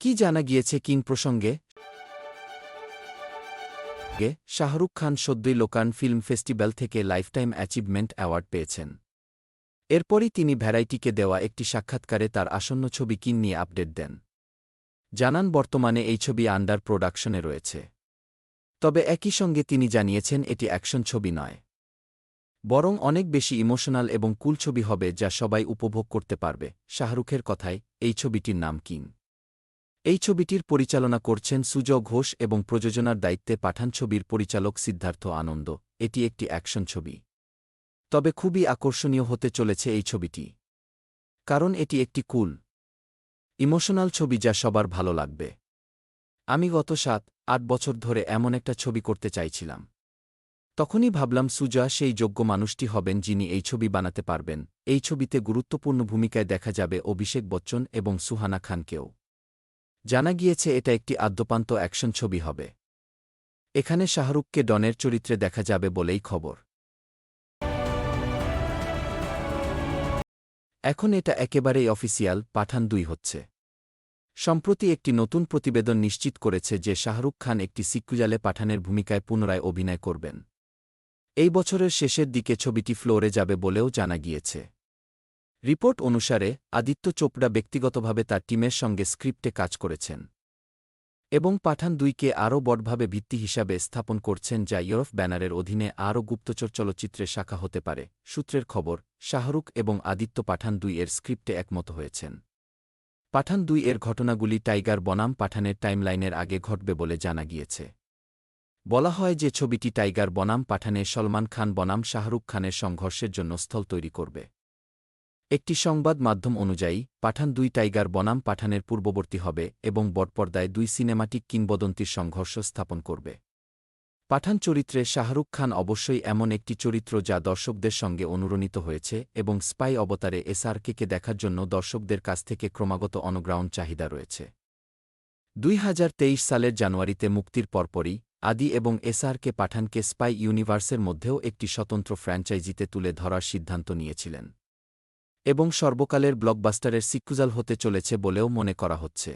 কি জানা গিয়েছে কিং প্রসঙ্গে? শাহরুখ খান সদ্যই লোকান ফিল্ম ফেস্টিভ্যাল থেকে লাইফটাইম অ্যাচিভমেন্ট অ্যাওয়ার্ড পেয়েছেন। এরপরই তিনি ভ্যারাইটিকে দেওয়া একটি সাক্ষাৎকারে তার আসন্ন ছবি কিং নিয়ে আপডেট দেন। জানান বর্তমানে এই ছবি আন্ডার প্রোডাকশনে রয়েছে। তবে একই সঙ্গে তিনি জানিয়েছেন এটি অ্যাকশন ছবি নয়, বরং অনেক বেশি ইমোশনাল এবং কুল ছবি হবে যা সবাই উপভোগ করতে পারবে। শাহরুখের কথায়, এই ছবিটির নাম কিং। এই ছবিটির পরিচালনা করছেন সুজয় ঘোষ এবং প্রযোজনার দায়িত্বে পাঠান ছবির পরিচালক সিদ্ধার্থ আনন্দ। এটি একটি অ্যাকশন ছবি, তবে খুবই আকর্ষণীয় হতে চলেছে এই ছবিটি, কারণ এটি একটি কুল, ইমোশনাল ছবি যা সবার ভালো লাগবে। আমি গত 7-8 বছর ধরে এমন একটা ছবি করতে চাইছিলাম। তখনই ভাবলাম সুজয় সেই যোগ্য মানুষটি হবেন যিনি এই ছবি বানাতে পারবেন। এই ছবিতে গুরুত্বপূর্ণ ভূমিকায় দেখা যাবে অভিষেক বচ্চন এবং সুহানা খানকেও। জানা গিয়েছে এটা একটি আদ্যোপান্ত অ্যাকশন ছবি হবে। এখানে শাহরুখকে ডনের চরিত্রে দেখা যাবে বলেই খবর। এখন এটা একেবারেই অফিসিয়াল, পাঠান 2 হচ্ছে। সম্প্রতি একটি নতুন প্রতিবেদন নিশ্চিত করেছে যে শাহরুখ খান একটি সিক্যুয়ালে পাঠানের ভূমিকায় পুনরায় অভিনয় করবেন। এই বছরের শেষের দিকে ছবিটি ফ্লোরে যাবে বলেও জানা গিয়েছে। রিপোর্ট অনুসারে আদিত্য চোপড়া ব্যক্তিগতভাবে তার টিমের সঙ্গে স্ক্রিপ্টে কাজ করেছেন এবং পাঠান 2কে আরও বড়ভাবে ভিত্তি হিসাবে স্থাপন করছেন, যা ইউরোপ ব্যানারের অধীনে আরও গুপ্তচর চলচ্চিত্রের শাখা হতে পারে। সূত্রের খবর, শাহরুখ এবং আদিত্য পাঠান 2 এর স্ক্রিপ্টে একমত হয়েছেন। পাঠান 2 এর ঘটনাগুলি টাইগার বনাম পাঠানের টাইমলাইনের আগে ঘটবে বলে জানা গিয়েছে। বলা হয় যে ছবিটি টাইগার বনাম পাঠানে সলমান খান বনাম শাহরুখ খানের সংঘর্ষের জন্য স্থল তৈরি করবে। একটি সংবাদ মাধ্যম অনুযায়ী, পাঠান 2 টাইগার বনাম পাঠানের পূর্ববর্তী হবে এবং বড়পর্দায় 2 সিনেমাটিক কিংবদন্তির সংঘর্ষ স্থাপন করবে। পাঠান চরিত্রে শাহরুখ খান অবশ্যই এমন একটি চরিত্র যা দর্শকদের সঙ্গে অনুরণিত হয়েছে এবং স্পাই অবতারে এসআরকে দেখার জন্য দর্শকদের কাছ থেকে ক্রমাগত অনগ্রাউন্ড চাহিদা রয়েছে। 2023 সালের জানুয়ারিতে মুক্তির পরপরই আদি এবং এসআরকে পাঠানকে স্পাই ইউনিভার্সের মধ্যেও একটি স্বতন্ত্র ফ্র্যাঞ্চাইজিতে তুলে ধরার সিদ্ধান্ত নিয়েছিলেন এবং সর্বকালের ব্লকবাস্টারের সিক্যুয়াল হতে চলেছে বলেও মনে করা হচ্ছে।